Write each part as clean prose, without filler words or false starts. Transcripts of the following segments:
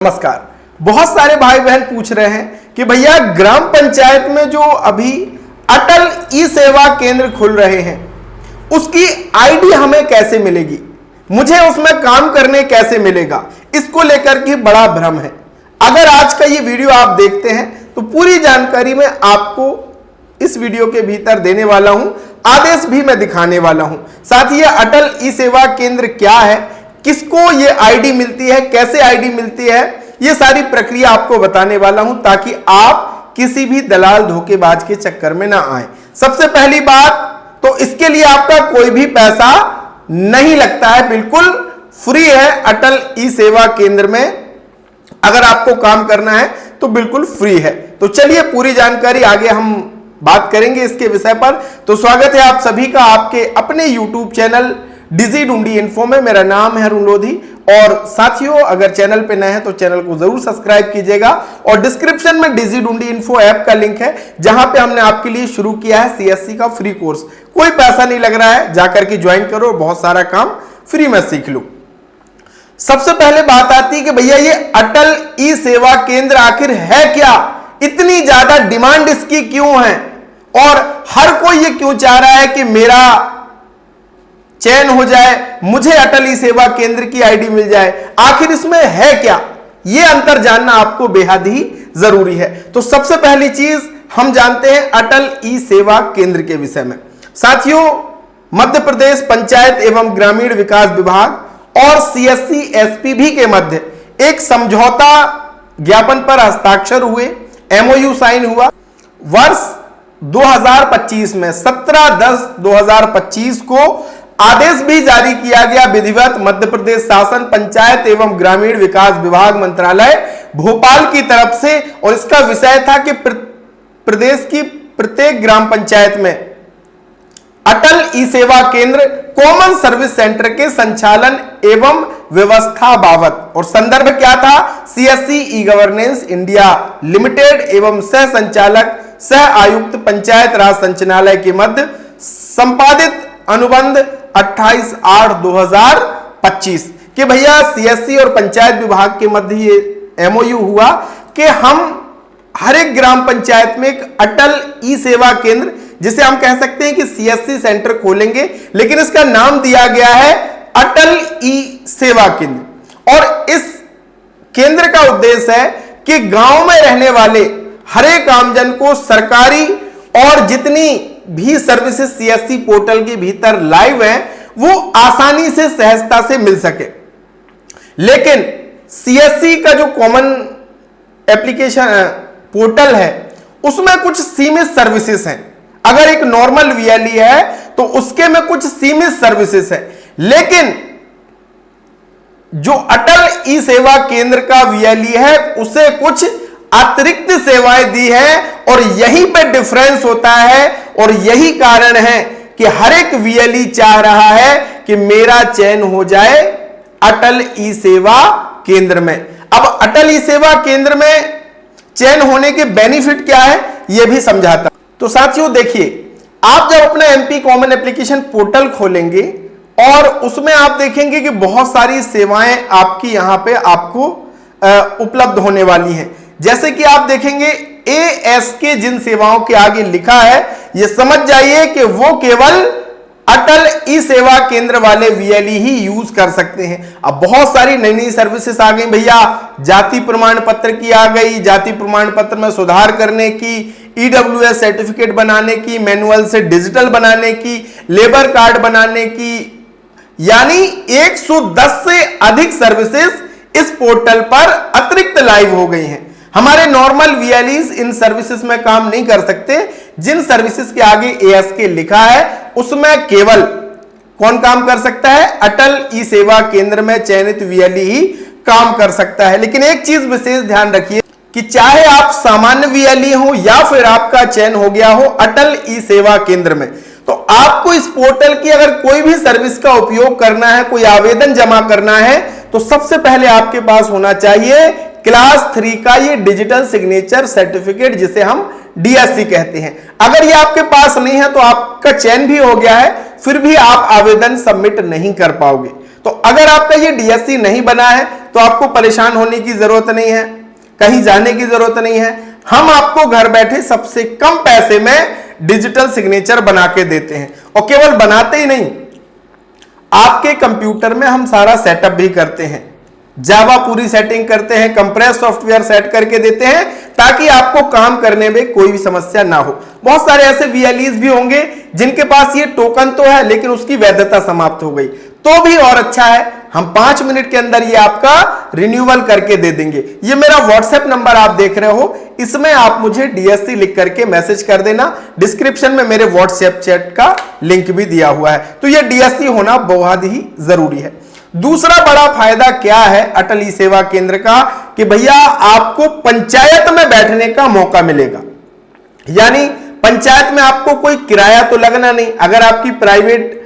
नमस्कार। बहुत सारे भाई बहन पूछ रहे हैं कि भैया ग्राम पंचायत में जो अभी अटल ई सेवा केंद्र खुल रहे हैं उसकी आईडी हमें कैसे मिलेगी, मुझे उसमें काम करने कैसे मिलेगा, इसको लेकर के बड़ा भ्रम है। अगर आज का ये वीडियो आप देखते हैं तो पूरी जानकारी मैं आपको इस वीडियो के भीतर देने वाला हूं, आदेश भी मैं दिखाने वाला हूं। साथ ही अटल ई सेवा केंद्र क्या है, किसको ये आईडी मिलती है, कैसे आईडी मिलती है, ये सारी प्रक्रिया आपको बताने वाला हूं ताकि आप किसी भी दलाल धोखेबाज के चक्कर में ना आए। सबसे पहली बात तो इसके लिए आपका कोई भी पैसा नहीं लगता है, बिल्कुल फ्री है। अटल ई सेवा केंद्र में अगर आपको काम करना है तो बिल्कुल फ्री है। तो चलिए पूरी जानकारी आगे हम बात करेंगे इसके विषय पर। तो स्वागत है आप सभी का आपके अपने YouTube चैनल डिजी ढूंढी इन्फो में। मेरा नाम है अरुण लोधी और साथियों अगर चैनल पे नए हैं तो चैनल को जरूर सब्सक्राइब कीजिएगा और डिस्क्रिप्शन में डिजी ढूंढी इन्फो ऐप का लिंक है जहां पे हमने आपके लिए शुरू किया है CSC का फ्री कोर्स। कोई पैसा नहीं लग रहा है, जाकर के ज्वाइन करो और बहुत सारा काम फ्री में सीख लो। सबसे पहले बात आती है कि भैया ये अटल ई सेवा केंद्र आखिर है क्या, इतनी ज्यादा डिमांड इसकी क्यों है और हर कोई ये क्यों चाह रहा है कि मेरा चयन हो जाए, मुझे अटल ई सेवा केंद्र की आईडी मिल जाए, आखिर इसमें है क्या, यह अंतर जानना आपको बेहद ही जरूरी है। तो सबसे पहली चीज हम जानते हैं अटल ई सेवा केंद्र के विषय में। साथियों मध्य प्रदेश पंचायत एवं ग्रामीण विकास विभाग और CSC SPB के मध्य एक समझौता ज्ञापन पर हस्ताक्षर हुए, MOU साइन हुआ वर्ष 2025 में 17/10/2025 को आदेश भी जारी किया गया। विधिवत मध्य प्रदेश शासन पंचायत एवं ग्रामीण विकास विभाग मंत्रालय भोपाल की तरफ से, और इसका विषय था कि प्रदेश की प्रत्येक ग्राम पंचायत में अटल ई सेवा केंद्र कॉमन सर्विस सेंटर के संचालन एवं व्यवस्था बाबत, और संदर्भ क्या था, CSC e governance India limited एवं सह संचालक सह आयुक्त पंचायत राज संचालनालय के मध्य संपादित अनुबंध 28/8/2025 कि भैया CSC और पंचायत विभाग के मध्य ये MOU हुआ कि हम हर एक ग्राम पंचायत में एक अटल ई सेवा केंद्र, जिसे हम कह सकते हैं कि CSC सेंटर खोलेंगे, लेकिन इसका नाम दिया गया है अटल ई सेवा केंद्र। और इस केंद्र का उद्देश्य है कि गांव में रहने वाले हर एक आमजन को सरकारी और जितनी भी सर्विसेज CSC पोर्टल के भीतर लाइव हैं वो आसानी से सहजता से मिल सके। लेकिन CSC का जो कॉमन एप्लीकेशन पोर्टल है उसमें कुछ सीमित सर्विसेज हैं। अगर एक नॉर्मल VLE है तो उसके में कुछ सीमित सर्विसेज है, लेकिन जो अटल ई सेवा केंद्र का VLE है उसे कुछ अतिरिक्त सेवाएं दी है, और यहीं पे डिफरेंस होता है और यही कारण है कि हर एक VLE चाह रहा है कि मेरा चयन हो जाए अटल ई सेवा केंद्र में। अब अटल ई सेवा केंद्र में चयन होने के बेनिफिट क्या है यह भी समझाता। तो साथियों देखिए, आप जब अपना MP कॉमन एप्लीकेशन पोर्टल खोलेंगे और उसमें आप देखेंगे कि बहुत सारी सेवाएं आपकी यहां पे आपको उपलब्ध होने वाली हैं। जैसे कि आप देखेंगे ASK जिन सेवाओं के आगे लिखा है, यह समझ जाइए कि वो केवल अटल ई सेवा केंद्र वाले VLE ही यूज कर सकते हैं। अब बहुत सारी नई नई सर्विसेज आ गई भैया, जाति प्रमाण पत्र की आ गई, जाति प्रमाण पत्र में सुधार करने की, EWS सर्टिफिकेट बनाने की, मैनुअल से डिजिटल बनाने की, लेबर कार्ड बनाने की, यानी 110 से अधिक सर्विसेज इस पोर्टल पर अतिरिक्त लाइव हो गई हैं। हमारे नॉर्मल VLEs इन सर्विसेज में काम नहीं कर सकते। जिन सर्विसेज के आगे ASK लिखा है उसमें केवल कौन काम कर सकता है, अटल ई सेवा केंद्र में चयनित VLE ही काम कर सकता है। लेकिन एक चीज विशेष ध्यान रखिए कि चाहे आप सामान्य VLE हो या फिर आपका चयन हो गया हो अटल ई सेवा केंद्र में, तो आपको इस पोर्टल की अगर कोई भी सर्विस का उपयोग करना है, कोई आवेदन जमा करना है, तो सबसे पहले आपके पास होना चाहिए क्लास 3 का ये डिजिटल सिग्नेचर सर्टिफिकेट, जिसे हम DSC कहते हैं। अगर ये आपके पास नहीं है तो आपका चयन भी हो गया है, फिर भी आप आवेदन सबमिट नहीं कर पाओगे। तो अगर आपका ये DSC नहीं बना है तो आपको परेशान होने की जरूरत नहीं है, कहीं जाने की जरूरत नहीं है। हम आपको घर बैठे सबसे कम पैसे में डिजिटल सिग्नेचर बना के देते हैं, और केवल बनाते ही नहीं, आपके कंप्यूटर में हम सारा सेटअप भी करते हैं, जावा पूरी सेटिंग करते हैं, कंप्रेस सॉफ्टवेयर सेट करके देते हैं, ताकि आपको काम करने में कोई भी समस्या ना हो। बहुत सारे ऐसे वीएलईज भी होंगे जिनके पास ये टोकन तो है लेकिन उसकी वैधता समाप्त हो गई, तो भी और अच्छा है, हम 5 मिनट के अंदर ये आपका रिन्यूअल करके दे देंगे। ये मेरा व्हाट्सएप नंबर आप देख रहे हो, इसमें आप मुझे डीएससी लिख करके मैसेज कर देना। डिस्क्रिप्शन में मेरे व्हाट्सएप चैट का लिंक भी दिया हुआ है। तो ये डीएससी होना बहुत ही जरूरी है। दूसरा बड़ा फायदा क्या है अटल ई सेवा केंद्र का, कि भैया आपको पंचायत में बैठने का मौका मिलेगा। यानी पंचायत में आपको कोई किराया तो लगना नहीं। अगर आपकी प्राइवेट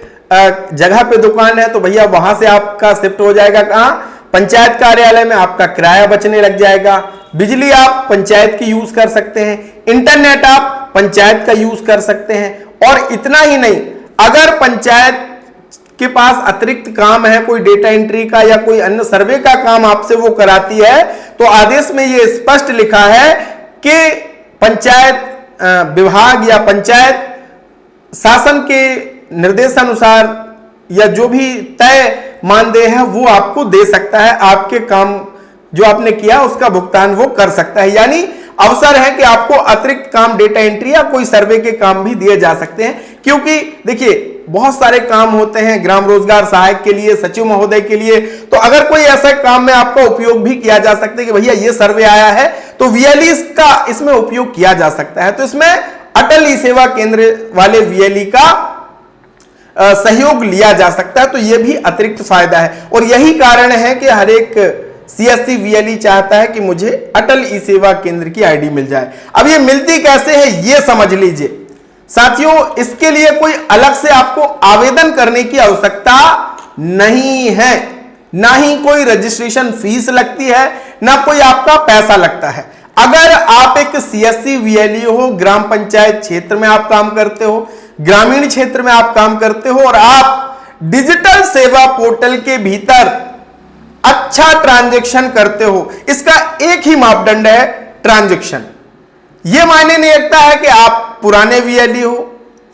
जगह पे दुकान है तो भैया वहां से आपका शिफ्ट हो जाएगा कहां, पंचायत कार्यालय में, आपका किराया बचने लग जाएगा। बिजली आप पंचायत की यूज कर सकते हैं, इंटरनेट आप पंचायत का यूज कर सकते हैं। और इतना ही नहीं, अगर पंचायत के पास अतिरिक्त काम है, कोई डेटा एंट्री का या कोई अन्य सर्वे का काम आपसे वो कराती है, तो आदेश में ये स्पष्ट लिखा है कि पंचायत विभाग या पंचायत शासन के निर्देशानुसार या जो भी तय मानदेय है वो आपको दे सकता है, आपके काम जो आपने किया उसका भुगतान वो कर सकता है। यानी अवसर है कि आपको अतिरिक्त काम, डेटा एंट्री या कोई सर्वे के काम भी दिए जा सकते हैं। क्योंकि देखिए बहुत सारे काम होते हैं ग्राम रोजगार सहायक के लिए, सचिव महोदय के लिए, तो अगर कोई ऐसा काम में आपका उपयोग भी किया जा सकता है कि भैया ये सर्वे आया है तो वीएलई का इसमें उपयोग किया जा सकता है। तो इसमें अटल ई सेवा केंद्र वाले वीएलई का सहयोग लिया जा सकता है, तो यह भी अतिरिक्त फायदा है। और यही कारण है कि हर एक सीएससी वीएलई चाहता है कि मुझे अटल ई सेवा केंद्र की आईडी मिल जाए। अब ये मिलती कैसे है ये समझ लीजिए साथियों। इसके लिए कोई अलग से आपको आवेदन करने की आवश्यकता नहीं है, ना ही कोई रजिस्ट्रेशन फीस लगती है, ना कोई आपका पैसा लगता है। अगर आप एक सीएससी वीएलई हो, ग्राम पंचायत क्षेत्र में आप काम करते हो, ग्रामीण क्षेत्र में आप काम करते हो, और आप डिजिटल सेवा पोर्टल के भीतर अच्छा ट्रांजैक्शन करते हो, इसका एक ही मापदंड है ट्रांजैक्शन। यह मायने नहीं रखता है कि आप पुराने वीएलई हो,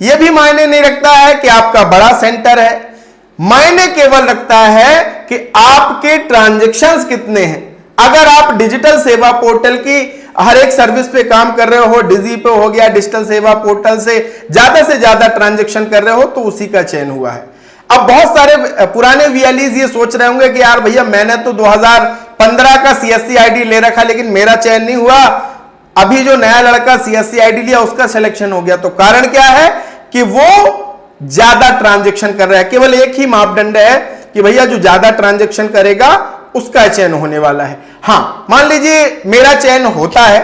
यह भी मायने नहीं रखता है कि आपका बड़ा सेंटर है, मायने केवल रखता है कि आपके ट्रांजैक्शंस कितने हैं। अगर आप डिजिटल सेवा पोर्टल की हर एक सर्विस पे काम कर रहे हो, डिजी पे हो गया, डिजिटल सेवा पोर्टल से ज्यादा ट्रांजैक्शन कर रहे हो, तो उसी का चयन हुआ है। अब बहुत सारे पुराने वीएलईज ये सोच रहे होंगे कि यार भैया मैंने तो 2015 का सीएससी आईडी ले रखा लेकिन मेरा चयन नहीं हुआ, अभी जो नया लड़का सीएससी आईडी लिया उसका सिलेक्शन हो गया। तो कारण क्या है कि वो ज्यादा ट्रांजैक्शन कर रहा है। केवल एक ही मापदंड है कि भैया जो ज्यादा ट्रांजैक्शन करेगा उसका चयन होने वाला है। हां, मान लीजिए मेरा चयन होता है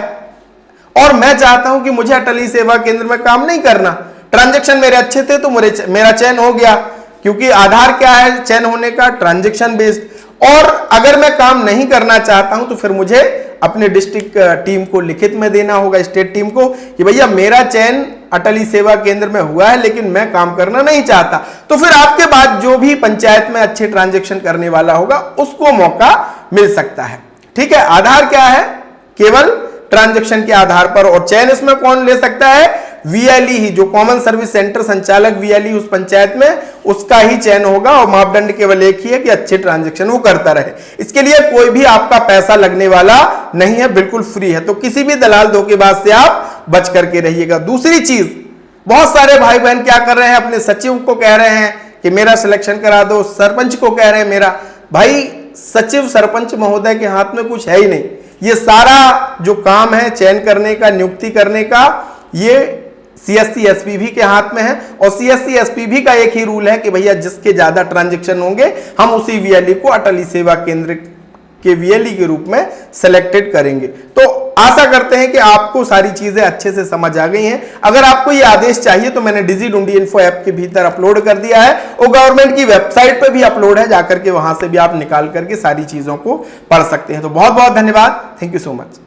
और मैं चाहता हूं कि मुझे अटल ई सेवा केंद्र में काम नहीं करना, ट्रांजैक्शन मेरे अच्छे थे तो मेरा चयन हो गया, क्योंकि आधार क्या है चयन होने का, ट्रांजैक्शन बेस्ड। और अगर मैं काम नहीं करना चाहता हूं तो फिर मुझे अपने डिस्ट्रिक्ट टीम को लिखित में देना होगा, स्टेट टीम को, कि भैया मेरा चयन अटल ई सेवा केंद्र में हुआ है लेकिन मैं काम करना नहीं चाहता। तो फिर आपके बाद जो भी पंचायत में अच्छे ट्रांजैक्शन करने वाला होगा उसको मौका मिल सकता है। ठीक है, आधार क्या है, केवल ट्रांजैक्शन के आधार पर। और चयन इसमें कौन ले सकता है, वीएलई ही, जो कॉमन सर्विस सेंटर संचालक वीएलई उस पंचायत में, उसका ही चयन होगा। और मापदंड केवल एक ही है कि अच्छे ट्रांजैक्शन वो करता रहे। इसके लिए कोई भी आपका पैसा लगने वाला नहीं है, बिल्कुल फ्री है। तो किसी भी दलाल धोखेबाज से आप बच करके रहिएगा। दूसरी चीज, बहुत सारे भाई बहन क्या कर रहे हैं, अपने सचिव को कह रहे हैं कि मेरा सिलेक्शन करा दो, सरपंच को कह रहे हैं मेरा। भाई सचिव सरपंच महोदय के हाथ में कुछ है ही नहीं, ये सारा जो काम है चयन करने का, नियुक्ति करने का, ये सीएससी एसपीवी के हाथ में है। और सीएससी एसपीवी का एक ही रूल है कि भैया जिसके ज्यादा ट्रांजैक्शन होंगे हम उसी वीएलई को अटल ई सेवा केंद्र के वीएलई के रूप में सिलेक्टेड करेंगे। तो आशा करते हैं कि आपको सारी चीजें अच्छे से समझ आ गई हैं। अगर आपको ये आदेश चाहिए तो मैंने DigiDundi ऐप के भीतर अपलोड कर दिया है, और गवर्नमेंट की वेबसाइट पर भी अपलोड है, जाकर के वहां से भी आप निकाल करके सारी चीजों को पढ़ सकते हैं। तो बहुत बहुत धन्यवाद, थैंक यू सो मच।